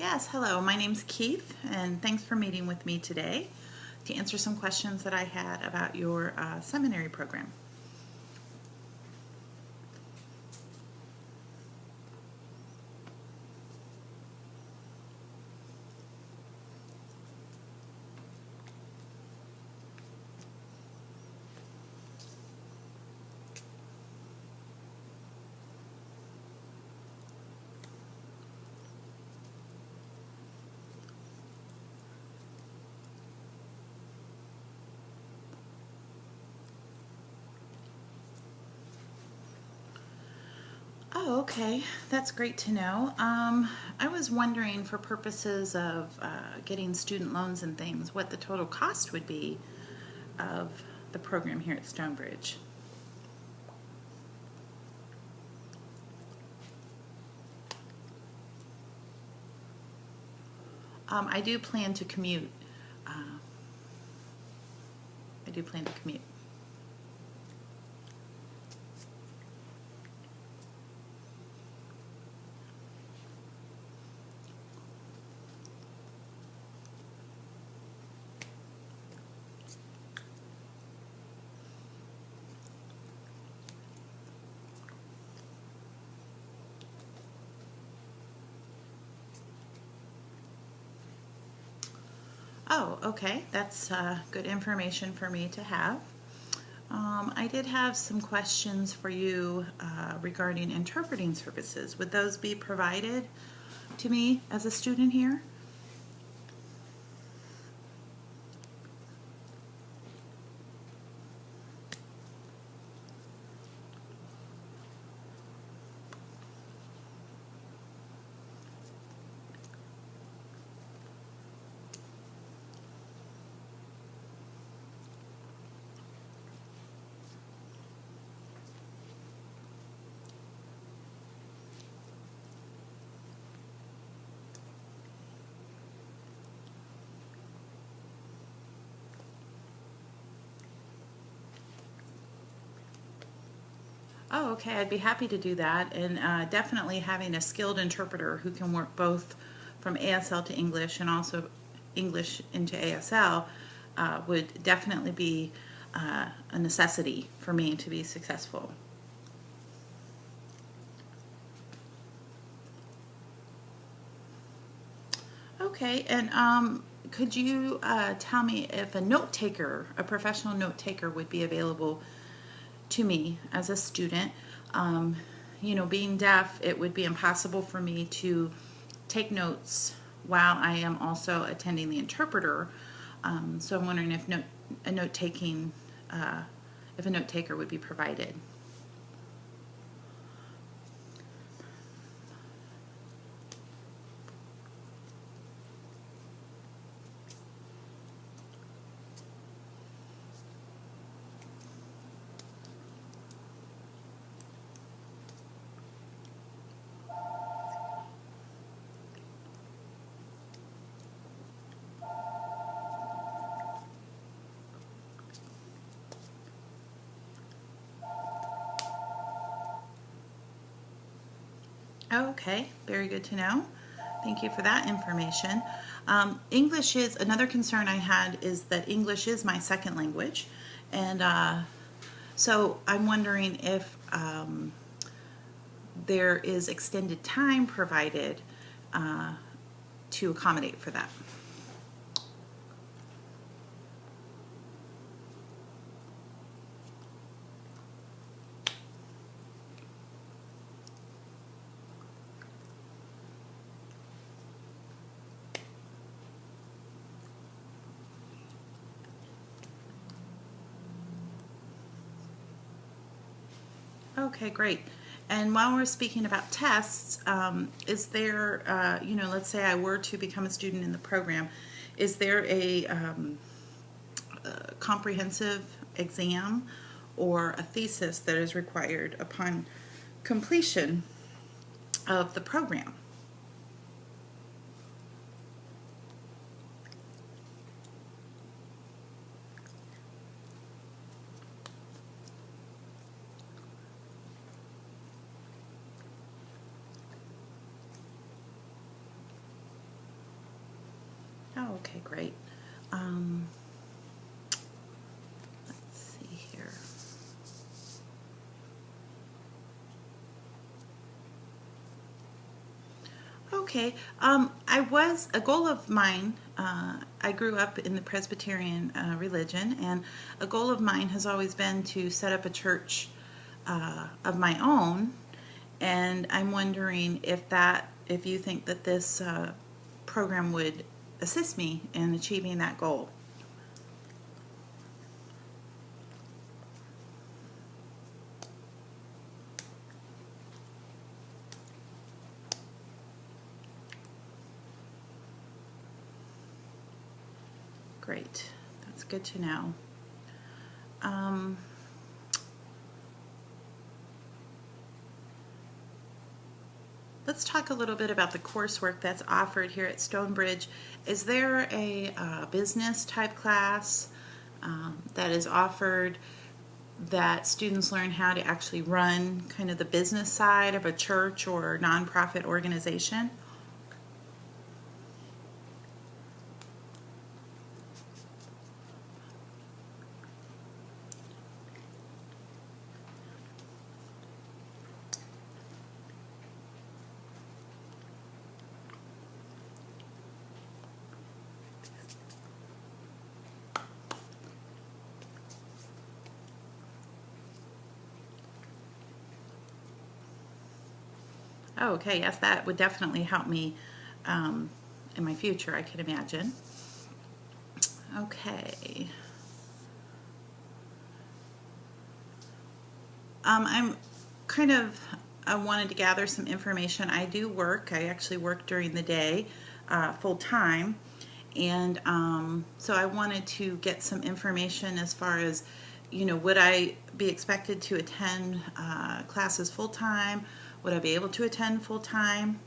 Yes, hello. My name's Keith, and thanks for meeting with me today to answer some questions that I had about your seminary program. Oh, okay. That's great to know. I was wondering, for purposes of getting student loans and things, what the total cost would be of the program here at Stonebridge. I do plan to commute. Uh, I do plan to commute. Oh, okay. That's good information for me to have. I did have some questions for you regarding interpreting services. Would those be provided to me as a student here? Oh, okay. I'd be happy to do that. And definitely having a skilled interpreter who can work both from ASL to English and also English into ASL would definitely be a necessity for me to be successful. Okay, and could you tell me if a note taker, a professional note taker, would be available to me as a student? Um, Being deaf, it would be impossible for me to take notes while I am also attending the interpreter. So I'm wondering if a note taking, if a note taker would be provided. Okay, very good to know. Thank you for that information. English is another concern I had, is that English is my second language, and so I'm wondering if there is extended time provided uh, to accommodate for that. Okay, great. And while we're speaking about tests, is there, let's say I were to become a student in the program, is there a comprehensive exam or a thesis that is required upon completion of the program? Okay, great. Um, let's see here. Okay. A goal of mine. I grew up in the Presbyterian religion, and a goal of mine has always been to set up a church of my own. And I'm wondering if you think that this program would assist me in achieving that goal. Great. That's good to know. Um, let's talk a little bit about the coursework that's offered here at Stonebridge. Is there a business type class that is offered that students learn how to actually run kind of the business side of a church or nonprofit organization? Oh, okay, yes, that would definitely help me in my future, I can imagine. Okay. I'm kind of I wanted to gather some information. I do work. I actually work during the day, full time, and so I wanted to get some information as far as, would I be expected to attend classes full time? Would I be able to attend full time?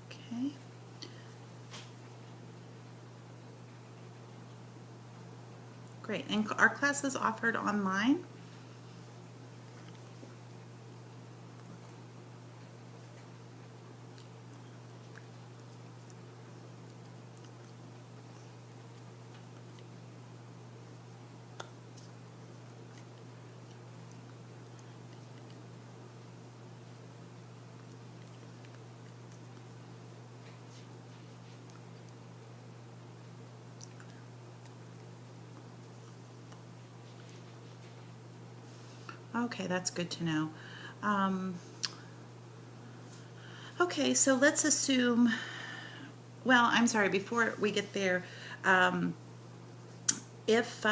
Okay. Great. And are classes offered online? Okay, that's good to know. Um, okay, so let's assume, well, I'm sorry, before we get there, um, if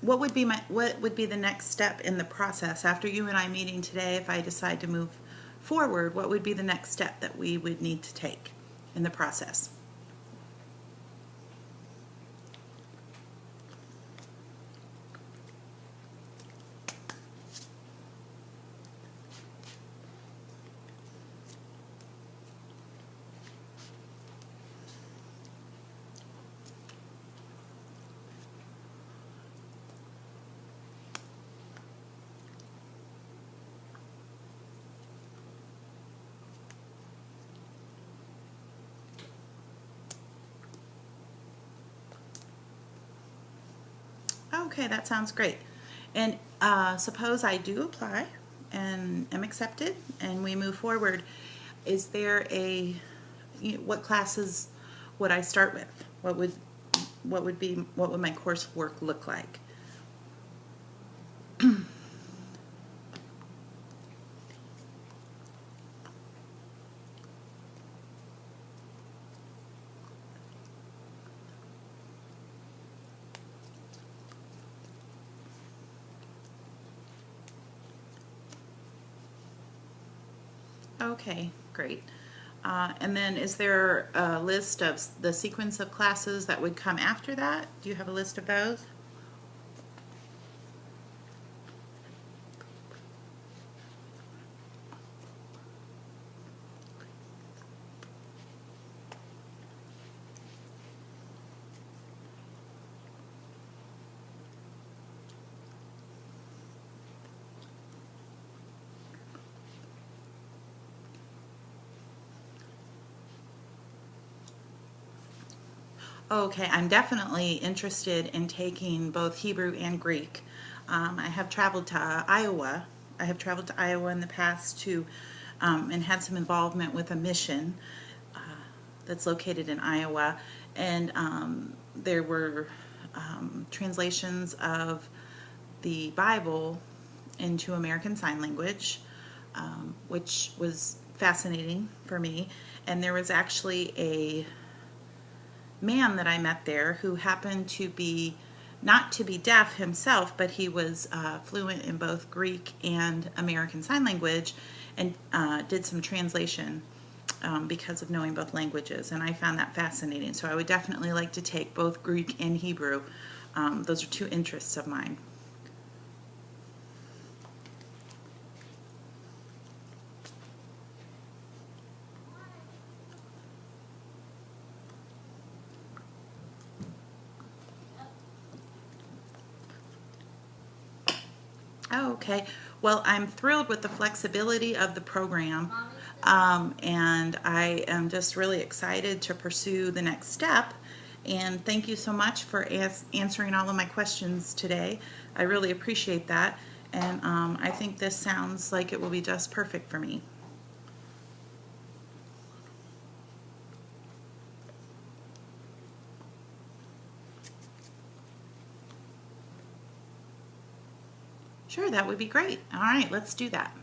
what would be the next step in the process after you and I meeting today? If I decide to move forward, what would be the next step that we would need to take in the process? Okay, that sounds great. And suppose I do apply and am accepted and we move forward. Is there what classes would I start with? What would my coursework look like? Okay, great. And then is there a list of the sequence of classes that would come after that? Do you have a list of those? Okay, I'm definitely interested in taking both Hebrew and Greek. I have traveled to Iowa. I have traveled to Iowa in the past to and had some involvement with a mission that's located in Iowa, and there were translations of the Bible into American Sign Language, which was fascinating for me. And there was actually a man that I met there who happened to be not to be deaf himself, but he was fluent in both Greek and American Sign Language, and did some translation because of knowing both languages. And I found that fascinating. So I would definitely like to take both Greek and Hebrew. Those are two interests of mine. Oh, okay. Well, I'm thrilled with the flexibility of the program, and I am just really excited to pursue the next step. And thank you so much for answering all of my questions today. I really appreciate that, and I think this sounds like it will be just perfect for me. Sure, that would be great. All right, let's do that.